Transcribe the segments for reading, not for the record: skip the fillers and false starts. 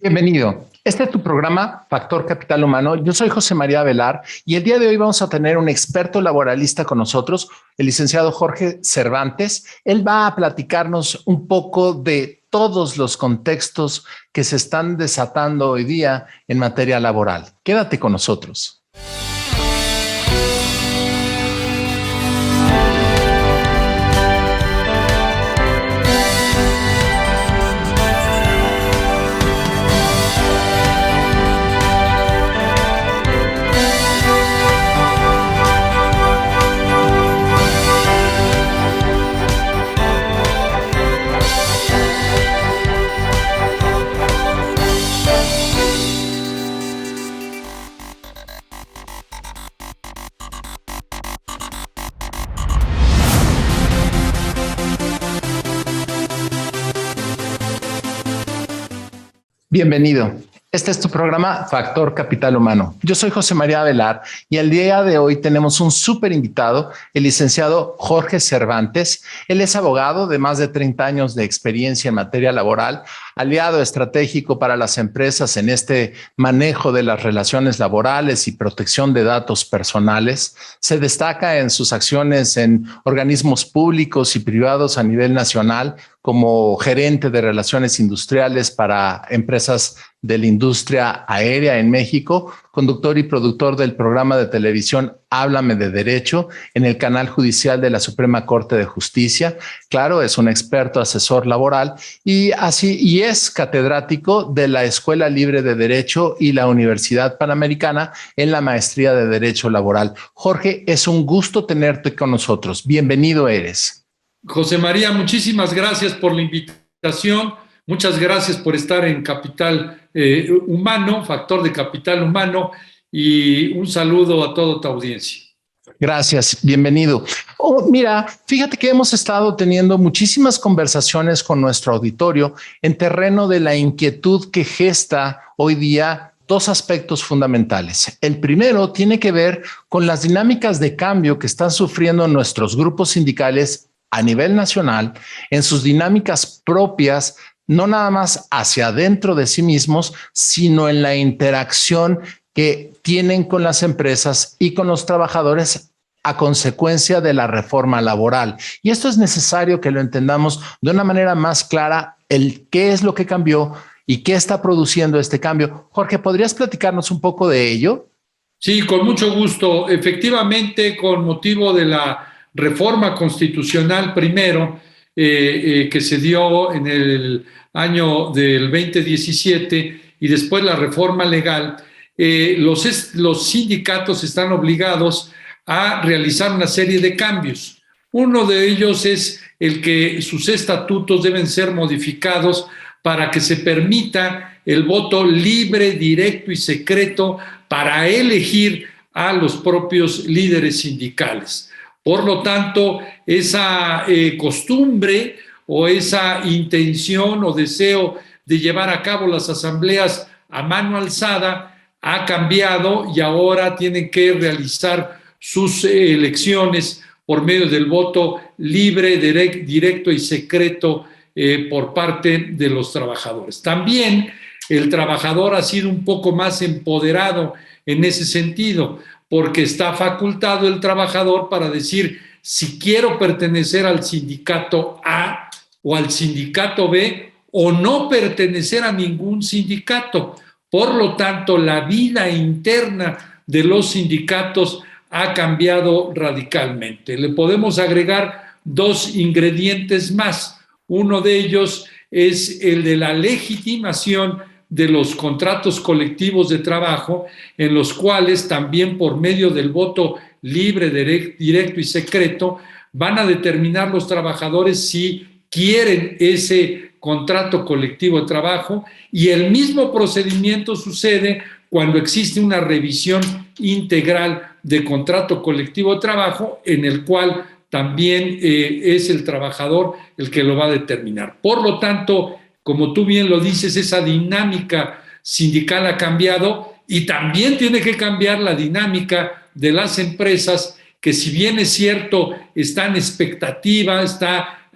Bienvenido. Este es tu programa Factor Capital Humano. Yo soy José María Velar y el día de hoy vamos a tener un experto laboralista con nosotros, el licenciado Jorge Cervantes. Él va a platicarnos un poco de todos los contextos que se están desatando hoy día en materia laboral. Quédate con nosotros. Bienvenido. Este es tu programa Factor Capital Humano. Yo soy José María Velar y el día de hoy tenemos un súper invitado, el licenciado Jorge Cervantes. Él es abogado de más de 30 años de experiencia en materia laboral, aliado estratégico para las empresas en este manejo de las relaciones laborales y protección de datos personales. Se destaca en sus acciones en organismos públicos y privados a nivel nacional como gerente de relaciones industriales para empresas de la industria aérea en México, conductor y productor del programa de televisión Háblame de Derecho en el canal judicial de la Suprema Corte de Justicia. Claro, es un experto asesor laboral y es catedrático de la Escuela Libre de Derecho y la Universidad Panamericana en la Maestría de Derecho Laboral. Jorge, es un gusto tenerte con nosotros. Bienvenido eres. José María, muchísimas gracias por la invitación. Muchas gracias por estar en Capital Humano, Factor de Capital Humano, y un saludo a toda tu audiencia. Gracias, bienvenido. Mira, fíjate que hemos estado teniendo muchísimas conversaciones con nuestro auditorio en terreno de la inquietud que gesta hoy día dos aspectos fundamentales. El primero tiene que ver con las dinámicas de cambio que están sufriendo nuestros grupos sindicales a nivel nacional en sus dinámicas propias, no nada más hacia adentro de sí mismos, sino en la interacción que tienen con las empresas y con los trabajadores a consecuencia de la reforma laboral. Y esto es necesario que lo entendamos de una manera más clara, el qué es lo que cambió y qué está produciendo este cambio. Jorge, ¿podrías platicarnos un poco de ello? Sí, con mucho gusto. Efectivamente, con motivo de la reforma constitucional primero, que se dio en el año del 2017 y después la reforma legal, los sindicatos están obligados a realizar una serie de cambios. Uno de ellos es el que sus estatutos deben ser modificados para que se permita el voto libre, directo y secreto para elegir a los propios líderes sindicales. Por lo tanto, esa costumbre o esa intención o deseo de llevar a cabo las asambleas a mano alzada ha cambiado y ahora tienen que realizar sus elecciones por medio del voto libre, directo y secreto por parte de los trabajadores. También el trabajador ha sido un poco más empoderado en ese sentido, porque está facultado el trabajador para decir si quiero pertenecer al sindicato A o al sindicato B o no pertenecer a ningún sindicato. Por lo tanto, la vida interna de los sindicatos ha cambiado radicalmente. Le podemos agregar dos ingredientes más. Uno de ellos es el de la legitimación de los contratos colectivos de trabajo, en los cuales también por medio del voto libre, directo y secreto van a determinar los trabajadores si quieren ese contrato colectivo de trabajo, y el mismo procedimiento sucede cuando existe una revisión integral de contrato colectivo de trabajo, en el cual también es el trabajador el que lo va a determinar. Por lo tanto, como tú bien lo dices, esa dinámica sindical ha cambiado y también tiene que cambiar la dinámica de las empresas que, si bien es cierto, está en expectativa, está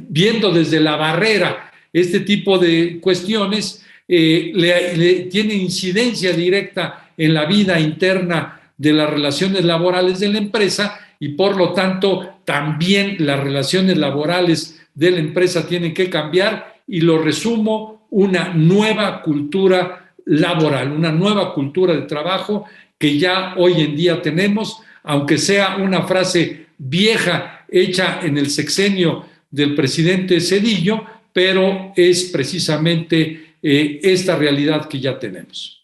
viendo desde la barrera este tipo de cuestiones, tiene incidencia directa en la vida interna de las relaciones laborales de la empresa y por lo tanto también las relaciones laborales de la empresa tienen que cambiar y lo resumo, una nueva cultura laboral, una nueva cultura de trabajo que ya hoy en día tenemos, aunque sea una frase vieja hecha en el sexenio del presidente Zedillo, pero es precisamente esta realidad que ya tenemos.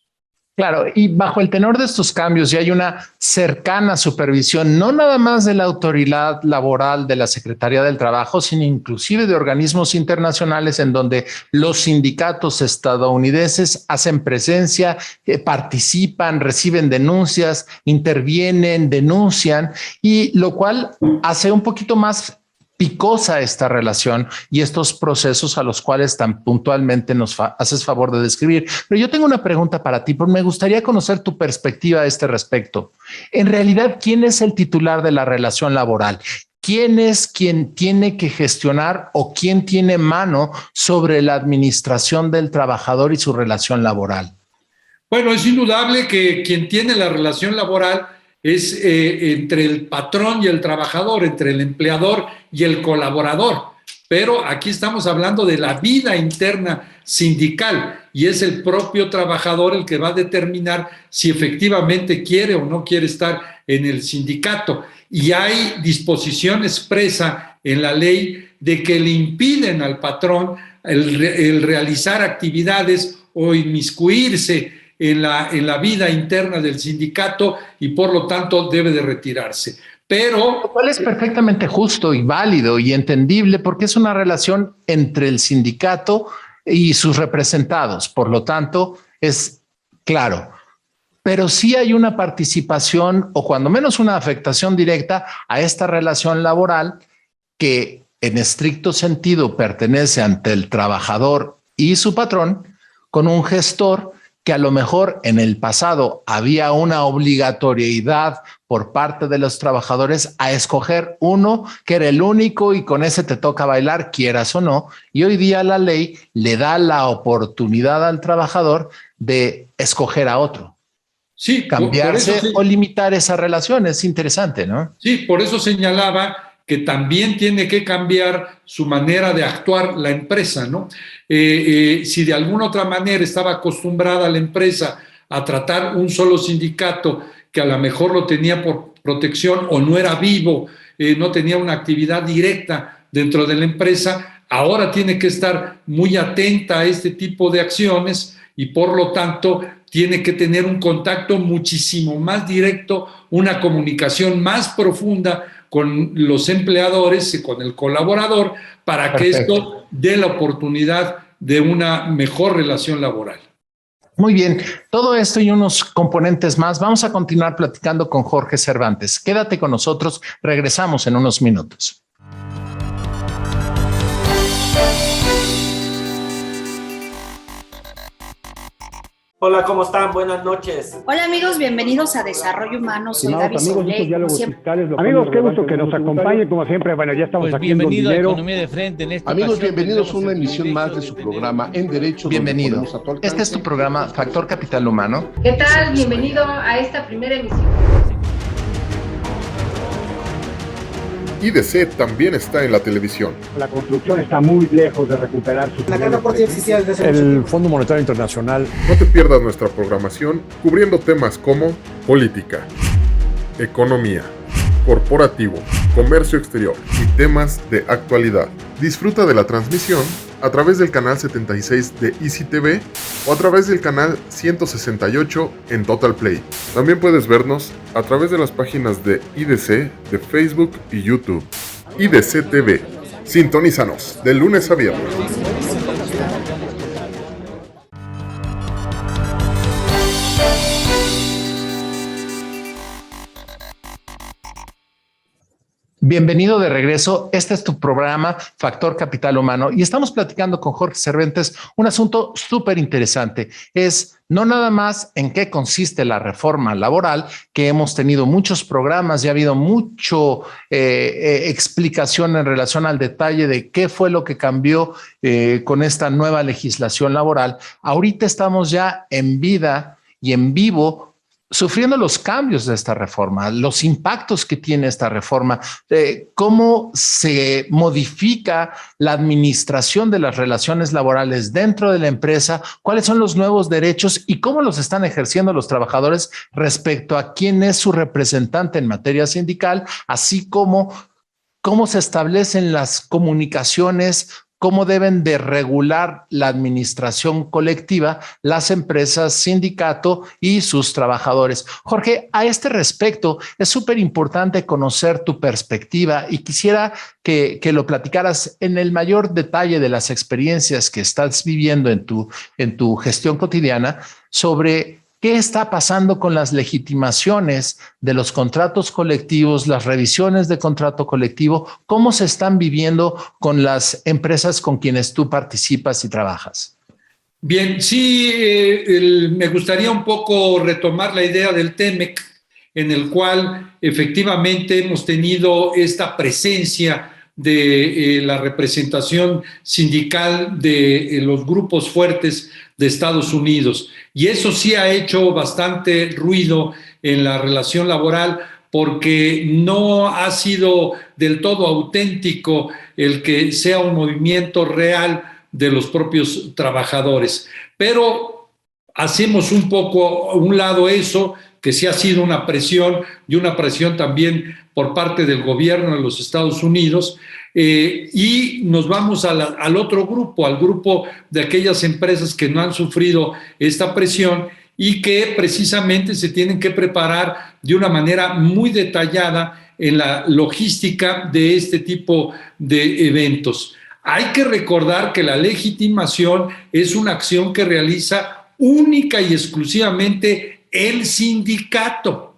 Claro, y bajo el tenor de estos cambios ya hay una cercana supervisión, no nada más de la autoridad laboral de la Secretaría del Trabajo, sino inclusive de organismos internacionales en donde los sindicatos estadounidenses hacen presencia, participan, reciben denuncias, intervienen, denuncian, y lo cual hace un poquito más picosa esta relación y estos procesos a los cuales tan puntualmente nos haces favor de describir. Pero yo tengo una pregunta para ti, porque me gustaría conocer tu perspectiva a este respecto. En realidad, ¿quién es el titular de la relación laboral? ¿Quién es quien tiene que gestionar o quién tiene mano sobre la administración del trabajador y su relación laboral? Bueno, es indudable que quien tiene la relación laboral es entre el patrón y el trabajador, entre el empleador y el colaborador. Pero aquí estamos hablando de la vida interna sindical y es el propio trabajador el que va a determinar si efectivamente quiere o no quiere estar en el sindicato. Y hay disposición expresa en la ley de que le impiden al patrón el realizar actividades o inmiscuirse en la vida interna del sindicato y por lo tanto debe de retirarse. Pero... Lo cual es perfectamente justo y válido y entendible porque es una relación entre el sindicato y sus representados. Por lo tanto, es claro. Pero sí hay una participación o cuando menos una afectación directa a esta relación laboral que en estricto sentido pertenece ante el trabajador y su patrón con un gestor que a lo mejor en el pasado había una obligatoriedad por parte de los trabajadores a escoger uno que era el único y con ese te toca bailar, quieras o no. Y hoy día la ley le da la oportunidad al trabajador de escoger a otro. Sí, cambiarse por eso, sí, o limitar esa relación. Es interesante, ¿no? Sí, por eso señalaba que también tiene que cambiar su manera de actuar la empresa, ¿no? Si de alguna otra manera estaba acostumbrada la empresa a tratar un solo sindicato que a lo mejor lo tenía por protección o no era vivo, no tenía una actividad directa dentro de la empresa, ahora tiene que estar muy atenta a este tipo de acciones y por lo tanto tiene que tener un contacto muchísimo más directo, una comunicación más profunda con los empleadores y con el colaborador para que esto dé la oportunidad de una mejor relación laboral. Muy bien, todo esto y unos componentes más. Vamos a continuar platicando con Jorge Cervantes. Quédate con nosotros, regresamos en unos minutos. Hola, ¿cómo están? Buenas noches. Hola amigos, bienvenidos a Desarrollo Humano. Soy Gaby Soule. Amigos, qué gusto que nos acompañen, como siempre. Bueno, ya estamos aquí en Don Dinero. Economía de Frente. En esta amigos, bienvenidos a una emisión más de su programa En Derecho. Bienvenido. Este es tu programa Factor Capital Humano. ¿Qué tal? Bienvenido a esta primera emisión. IDC también está en la televisión. La construcción está muy lejos de recuperar sus... La carta por sí existía desde hace El Fondo Monetario Internacional. No te pierdas nuestra programación cubriendo temas como política, economía, corporativo, comercio exterior y temas de actualidad. Disfruta de la transmisión a través del canal 76 de Easy TV o a través del canal 168 en Total Play. También puedes vernos a través de las páginas de IDC de Facebook y YouTube. IDC TV. Sintonízanos de lunes a viernes. Bienvenido de regreso. Este es tu programa Factor Capital Humano y estamos platicando con Jorge Cervantes un asunto súper interesante. Es no nada más en qué consiste la reforma laboral, que hemos tenido muchos programas y ha habido mucho explicación en relación al detalle de qué fue lo que cambió con esta nueva legislación laboral. Ahorita estamos ya en vida y en vivo sufriendo los cambios de esta reforma, los impactos que tiene esta reforma, cómo se modifica la administración de las relaciones laborales dentro de la empresa, cuáles son los nuevos derechos y cómo los están ejerciendo los trabajadores respecto a quién es su representante en materia sindical, así como cómo se establecen las comunicaciones, cómo deben de regular la administración colectiva, las empresas, sindicato y sus trabajadores. Jorge, a este respecto, es súper importante conocer tu perspectiva y quisiera que lo platicaras en el mayor detalle de las experiencias que estás viviendo en tu gestión cotidiana sobre ¿qué está pasando con las legitimaciones de los contratos colectivos, las revisiones de contrato colectivo? ¿Cómo se están viviendo con las empresas con quienes tú participas y trabajas? Bien, sí, me gustaría un poco retomar la idea del TEMEC, en el cual efectivamente hemos tenido esta presencia de la representación sindical de los grupos fuertes de Estados Unidos. Y eso sí ha hecho bastante ruido en la relación laboral porque no ha sido del todo auténtico el que sea un movimiento real de los propios trabajadores. Pero hacemos un poco a un lado eso, que sí ha sido una presión y una presión también por parte del gobierno de los Estados Unidos, y nos vamos al otro grupo, al grupo de aquellas empresas que no han sufrido esta presión y que precisamente se tienen que preparar de una manera muy detallada en la logística de este tipo de eventos. Hay que recordar que la legitimación es una acción que realiza única y exclusivamente el sindicato.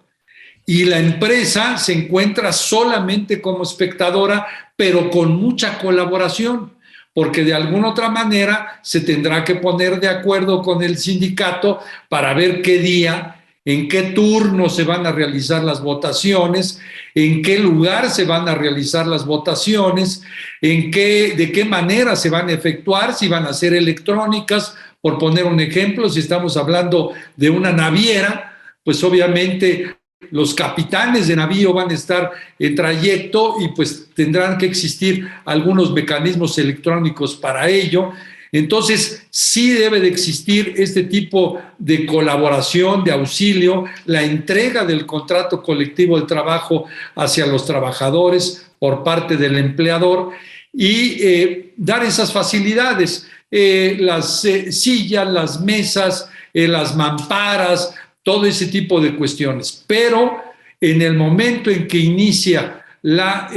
Y la empresa se encuentra solamente como espectadora, pero con mucha colaboración, porque de alguna otra manera se tendrá que poner de acuerdo con el sindicato para ver qué día, en qué turno se van a realizar las votaciones, en qué lugar se van a realizar las votaciones, de qué manera se van a efectuar, si van a ser electrónicas, por poner un ejemplo. Si estamos hablando de una naviera, pues obviamente los capitanes de navío van a estar en trayecto y pues tendrán que existir algunos mecanismos electrónicos para ello. Entonces, sí debe de existir este tipo de colaboración, de auxilio, la entrega del contrato colectivo de trabajo hacia los trabajadores por parte del empleador y dar esas facilidades, las sillas, las mesas, las mamparas, todo ese tipo de cuestiones. Pero en el momento en que inicia la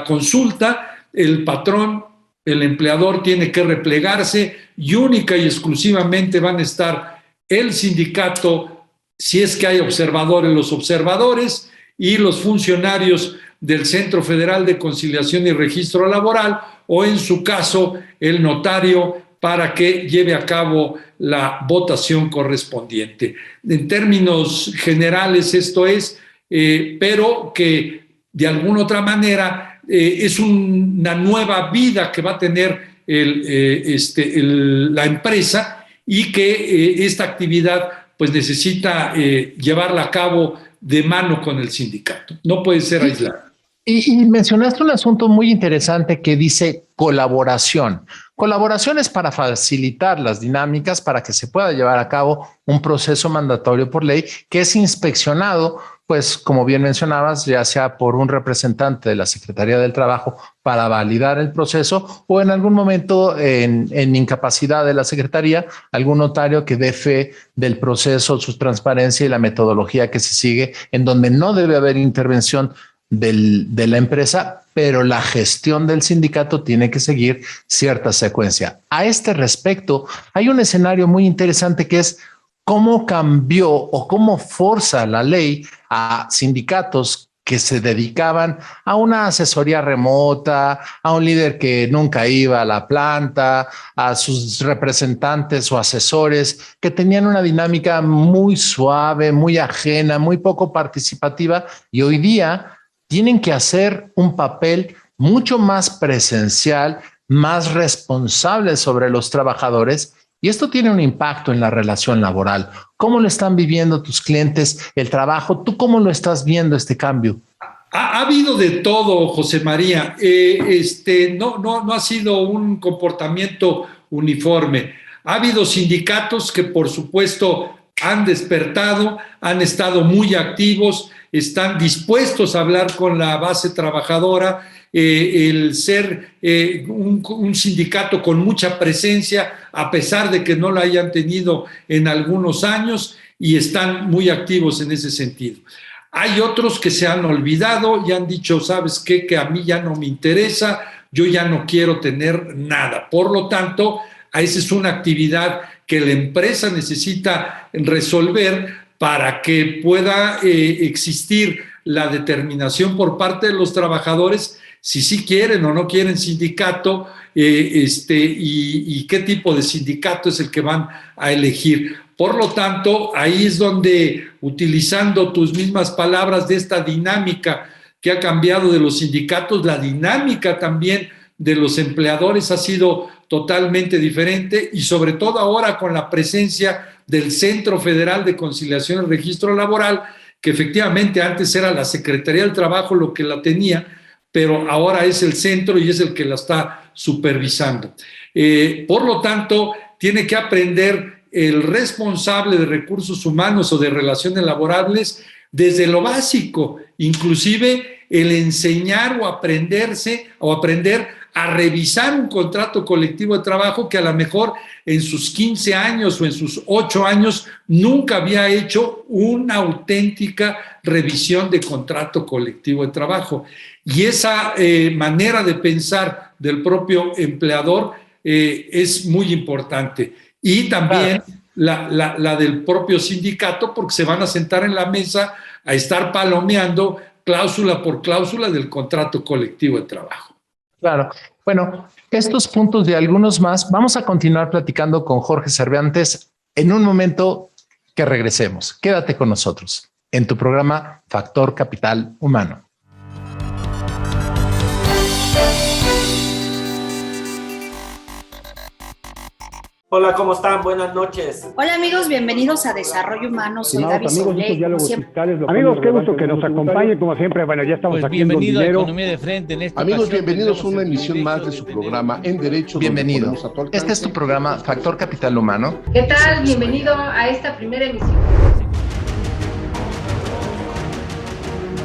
consulta, el patrón, el empleador tiene que replegarse y única y exclusivamente van a estar el sindicato, si es que hay observadores, los observadores y los funcionarios del Centro Federal de Conciliación y Registro Laboral o en su caso el notario para que lleve a cabo la votación correspondiente. En términos generales esto es, pero que de alguna otra manera es una nueva vida que va a tener la empresa y que esta actividad pues necesita llevarla a cabo de mano con el sindicato. No puede ser aislada. Y mencionaste un asunto muy interesante que dice colaboración. Colaboración es para facilitar las dinámicas para que se pueda llevar a cabo un proceso mandatorio por ley que es inspeccionado, pues como bien mencionabas, ya sea por un representante de la Secretaría del Trabajo para validar el proceso o en algún momento en incapacidad de la Secretaría, algún notario que dé fe del proceso, su transparencia y la metodología que se sigue, en donde no debe haber intervención de la empresa, pero la gestión del sindicato tiene que seguir cierta secuencia. A este respecto, hay un escenario muy interesante que es cómo cambió o cómo forza la ley a sindicatos que se dedicaban a una asesoría remota, a un líder que nunca iba a la planta, a sus representantes o asesores que tenían una dinámica muy suave, muy ajena, muy poco participativa, y hoy día tienen que hacer un papel mucho más presencial, más responsable sobre los trabajadores. Y esto tiene un impacto en la relación laboral. ¿Cómo lo están viviendo tus clientes, el trabajo? ¿Tú cómo lo estás viendo este cambio? Ha habido de todo, José María. No ha sido un comportamiento uniforme. Ha habido sindicatos que, por supuesto, han despertado, han estado muy activos, están dispuestos a hablar con la base trabajadora. El ser un sindicato con mucha presencia, a pesar de que no lo hayan tenido en algunos años, y están muy activos en ese sentido. Hay otros que se han olvidado y han dicho, ¿sabes qué? Que a mí ya no me interesa, yo ya no quiero tener nada. Por lo tanto, esa es una actividad que la empresa necesita resolver para que pueda existir la determinación por parte de los trabajadores si sí quieren o no quieren sindicato, y qué tipo de sindicato es el que van a elegir. Por lo tanto, ahí es donde, utilizando tus mismas palabras de esta dinámica que ha cambiado de los sindicatos, la dinámica también de los empleadores ha sido totalmente diferente, y sobre todo ahora con la presencia del Centro Federal de Conciliación y Registro Laboral, que efectivamente antes era la Secretaría del Trabajo lo que la tenía, pero ahora es el centro y es el que la está supervisando. Por lo tanto, tiene que aprender el responsable de recursos humanos o de relaciones laborales desde lo básico, inclusive el enseñar o aprender a revisar un contrato colectivo de trabajo que a lo mejor en sus 15 años o en sus 8 años nunca había hecho una auténtica revisión de contrato colectivo de trabajo. Y esa manera de pensar del propio empleador es muy importante. Y también la del propio sindicato, porque se van a sentar en la mesa a estar palomeando cláusula por cláusula del contrato colectivo de trabajo. Claro. Bueno, estos puntos y algunos más, vamos a continuar platicando con Jorge Cervantes en un momento que regresemos. Quédate con nosotros en tu programa Factor Capital Humano. Hola, ¿cómo están? Buenas noches. Hola amigos, bienvenidos a Desarrollo Humano. Soy Gaby Solé. Amigos, qué gusto que nos acompañen, como siempre. Bueno, ya estamos aquí en bienvenido a Economía de Frente. En esta amigos, bienvenidos a una emisión más de su programa En Derecho. Bienvenido. Este es tu programa Factor Capital Humano. ¿Qué tal? Bienvenido a esta primera emisión.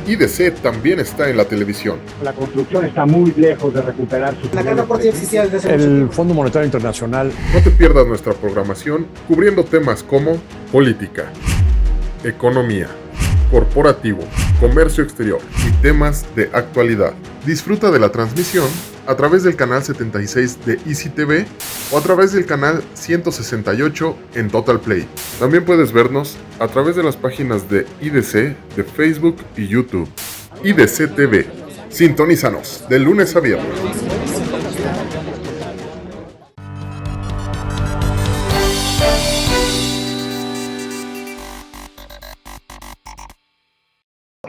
IDC también está en la televisión. La construcción está muy lejos de recuperar su... La carga por ti existía desde hace El Fondo Monetario Internacional. No te pierdas nuestra programación cubriendo temas como política, economía, corporativo, comercio exterior y temas de actualidad. Disfruta de la transmisión a través del canal 76 de Easy TV o a través del canal 168 en Total Play. También puedes vernos a través de las páginas de IDC, de Facebook y YouTube. IDC TV. Sintonízanos de lunes a viernes.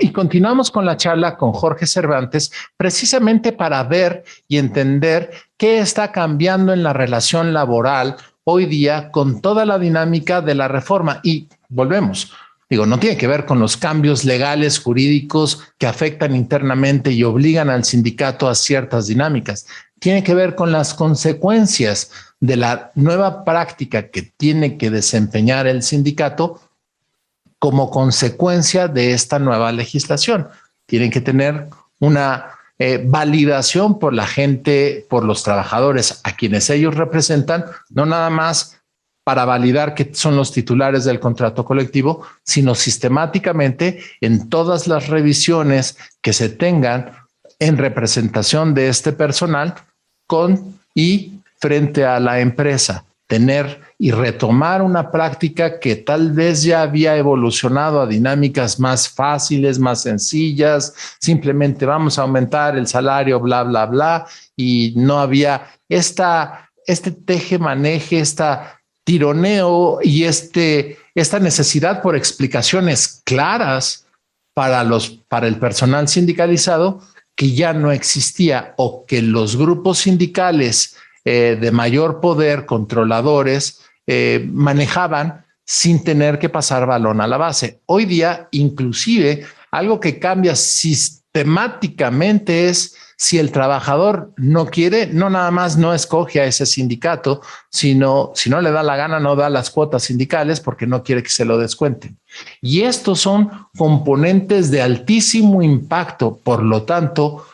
Y continuamos con la charla con Jorge Cervantes, precisamente para ver y entender qué está cambiando en la relación laboral hoy día con toda la dinámica de la reforma. Y volvemos, no tiene que ver con los cambios legales, jurídicos que afectan internamente y obligan al sindicato a ciertas dinámicas. Tiene que ver con las consecuencias de la nueva práctica que tiene que desempeñar el sindicato como consecuencia de esta nueva legislación. Tienen que tener una validación por la gente, por los trabajadores a quienes ellos representan, no nada más para validar que son los titulares del contrato colectivo, sino sistemáticamente en todas las revisiones que se tengan en representación de este personal con y frente a la empresa. tener y retomar una práctica que tal vez ya había evolucionado a dinámicas más fáciles, más sencillas, simplemente vamos a aumentar el salario, bla, bla, bla, y no había este teje-maneje, esta tironeo y esta necesidad por explicaciones claras para el personal sindicalizado, que ya no existía, o que los grupos sindicales de mayor poder, controladores, manejaban sin tener que pasar balón a la base. Hoy día, inclusive, algo que cambia sistemáticamente es si el trabajador no quiere, no nada más no escoge a ese sindicato, sino si no le da la gana, no da las cuotas sindicales porque no quiere que se lo descuenten. Y estos son componentes de altísimo impacto. Por lo tanto,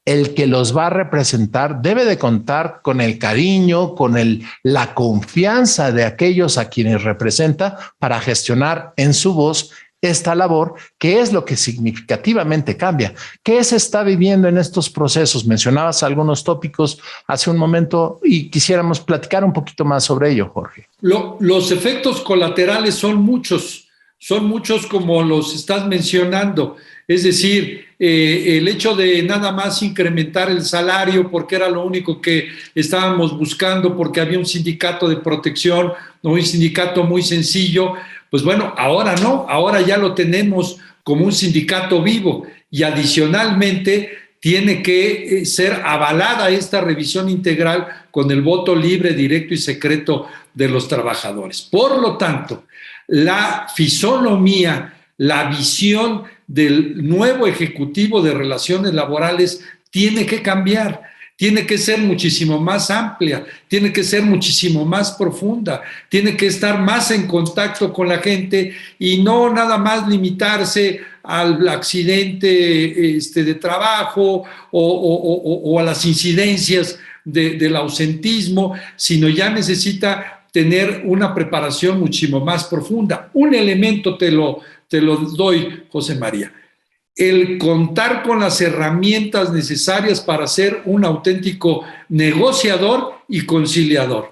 el que los va a representar debe de contar con el cariño, con la confianza de aquellos a quienes representa para gestionar en su voz esta labor, que es lo que significativamente cambia. ¿Qué se está viviendo en estos procesos? Mencionabas algunos tópicos hace un momento y quisiéramos platicar un poquito más sobre ello, Jorge. Los efectos colaterales son muchos como los estás mencionando. Es decir, el hecho de nada más incrementar el salario porque era lo único que estábamos buscando, porque había un sindicato de protección, no un sindicato muy sencillo. Pues bueno, ahora no, ahora ya lo tenemos como un sindicato vivo y adicionalmente tiene que ser avalada esta revisión integral con el voto libre, directo y secreto de los trabajadores. Por lo tanto, la fisonomía, la visión del nuevo Ejecutivo de Relaciones Laborales tiene que cambiar. Tiene que ser muchísimo más amplia, tiene que ser muchísimo más profunda, tiene que estar más en contacto con la gente y no nada más limitarse al accidente de trabajo o a las incidencias del ausentismo, sino ya necesita tener una preparación muchísimo más profunda. Un elemento te lo doy, José María. El contar con las herramientas necesarias para ser un auténtico negociador y conciliador,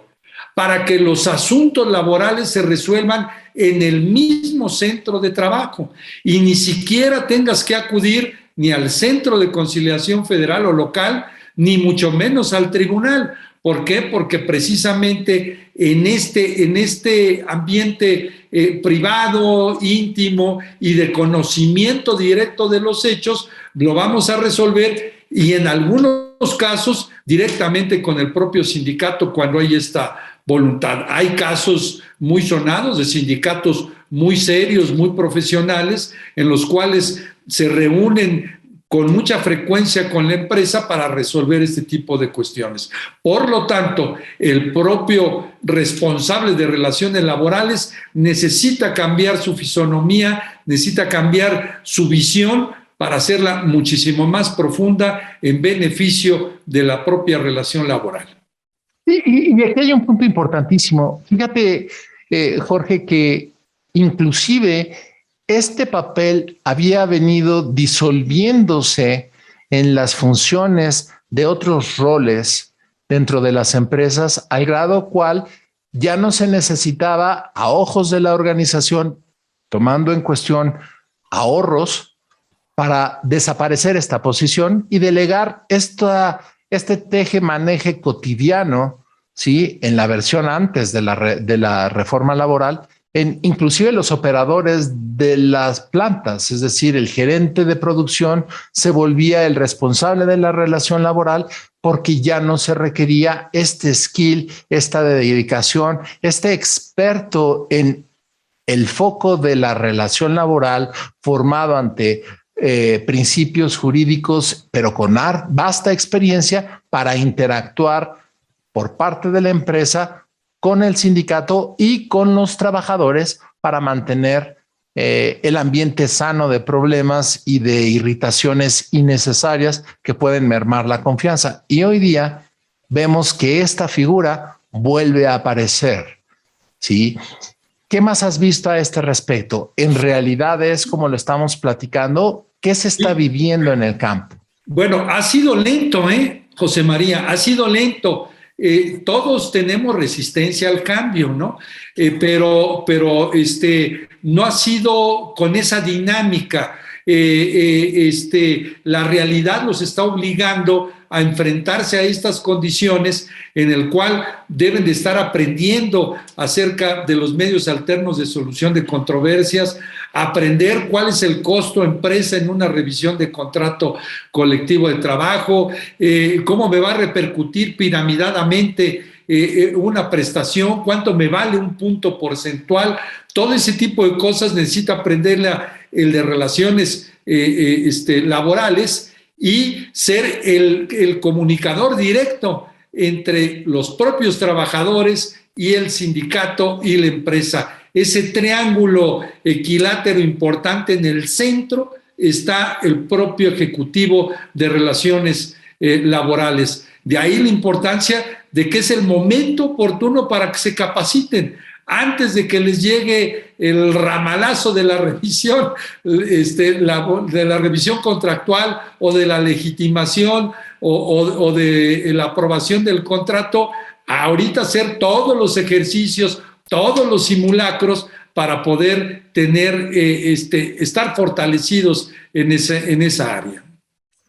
para que los asuntos laborales se resuelvan en el mismo centro de trabajo y ni siquiera tengas que acudir ni al Centro de Conciliación Federal o local, ni mucho menos al tribunal. ¿Por qué? Porque precisamente en este ambiente privado, íntimo y de conocimiento directo de los hechos, lo vamos a resolver y en algunos casos directamente con el propio sindicato cuando hay esta voluntad. Hay casos muy sonados de sindicatos muy serios, muy profesionales, en los cuales se reúnen con mucha frecuencia con la empresa para resolver este tipo de cuestiones. Por lo tanto, el propio responsable de relaciones laborales necesita cambiar su fisonomía, necesita cambiar su visión para hacerla muchísimo más profunda en beneficio de la propia relación laboral. Y aquí hay un punto importantísimo. Fíjate, Jorge, que inclusive este papel había venido disolviéndose en las funciones de otros roles dentro de las empresas, al grado cual ya no se necesitaba, a ojos de la organización, tomando en cuestión ahorros, para desaparecer esta posición y delegar este teje-maneje cotidiano, ¿sí?, en la versión antes de la reforma laboral, inclusive los operadores de las plantas, es decir, el gerente de producción se volvía el responsable de la relación laboral porque ya no se requería este skill, esta dedicación, este experto en el foco de la relación laboral formado ante principios jurídicos, pero con vasta experiencia para interactuar por parte de la empresa con el sindicato y con los trabajadores para mantener el ambiente sano de problemas y de irritaciones innecesarias que pueden mermar la confianza. Y hoy día vemos que esta figura vuelve a aparecer, ¿sí? ¿Qué más has visto a este respecto? ¿En realidad es como lo estamos platicando? ¿Qué se está viviendo en el campo? Bueno, ha sido lento, José María, ha sido lento. todos tenemos resistencia al cambio, ¿no? Pero no ha sido con esa dinámica. La realidad los está obligando a enfrentarse a estas condiciones en el cual deben de estar aprendiendo acerca de los medios alternos de solución de controversias, aprender cuál es el costo empresa en una revisión de contrato colectivo de trabajo, cómo me va a repercutir piramidadamente una prestación, cuánto me vale un punto porcentual. Todo ese tipo de cosas necesita aprenderle el de relaciones laborales y ser el comunicador directo entre los propios trabajadores y el sindicato y la empresa. Ese triángulo equilátero importante, en el centro está el propio ejecutivo de relaciones laborales. De ahí la importancia de que es el momento oportuno para que se capaciten antes de que les llegue el ramalazo de la revisión, de la revisión contractual o de la legitimación o de la aprobación del contrato. Ahorita hacer todos los ejercicios, todos los simulacros para poder estar fortalecidos en esa área.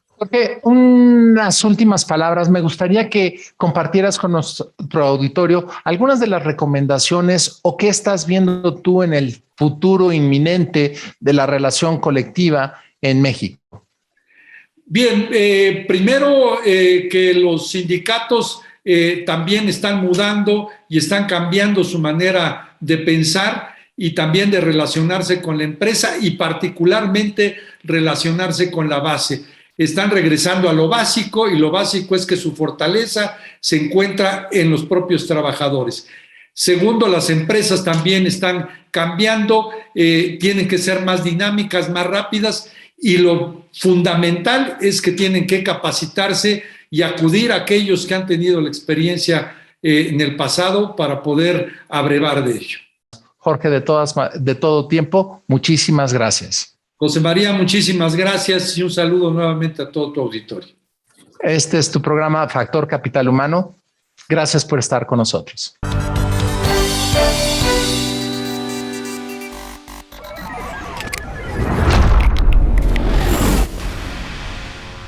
Jorge, unas últimas palabras. Me gustaría que compartieras con nuestro auditorio algunas de las recomendaciones o qué estás viendo tú en el futuro inminente de la relación colectiva en México. Bien, primero que los sindicatos también están mudando y están cambiando su manera de pensar y también de relacionarse con la empresa y particularmente relacionarse con la base. Están regresando a lo básico y lo básico es que su fortaleza se encuentra en los propios trabajadores. Segundo, las empresas también están cambiando, tienen que ser más dinámicas, más rápidas y lo fundamental es que tienen que capacitarse y acudir a aquellos que han tenido la experiencia en el pasado para poder abrevar de ello. Jorge, de todo tiempo, muchísimas gracias. José María, muchísimas gracias y un saludo nuevamente a todo tu auditorio. Este es tu programa Factor Capital Humano. Gracias por estar con nosotros.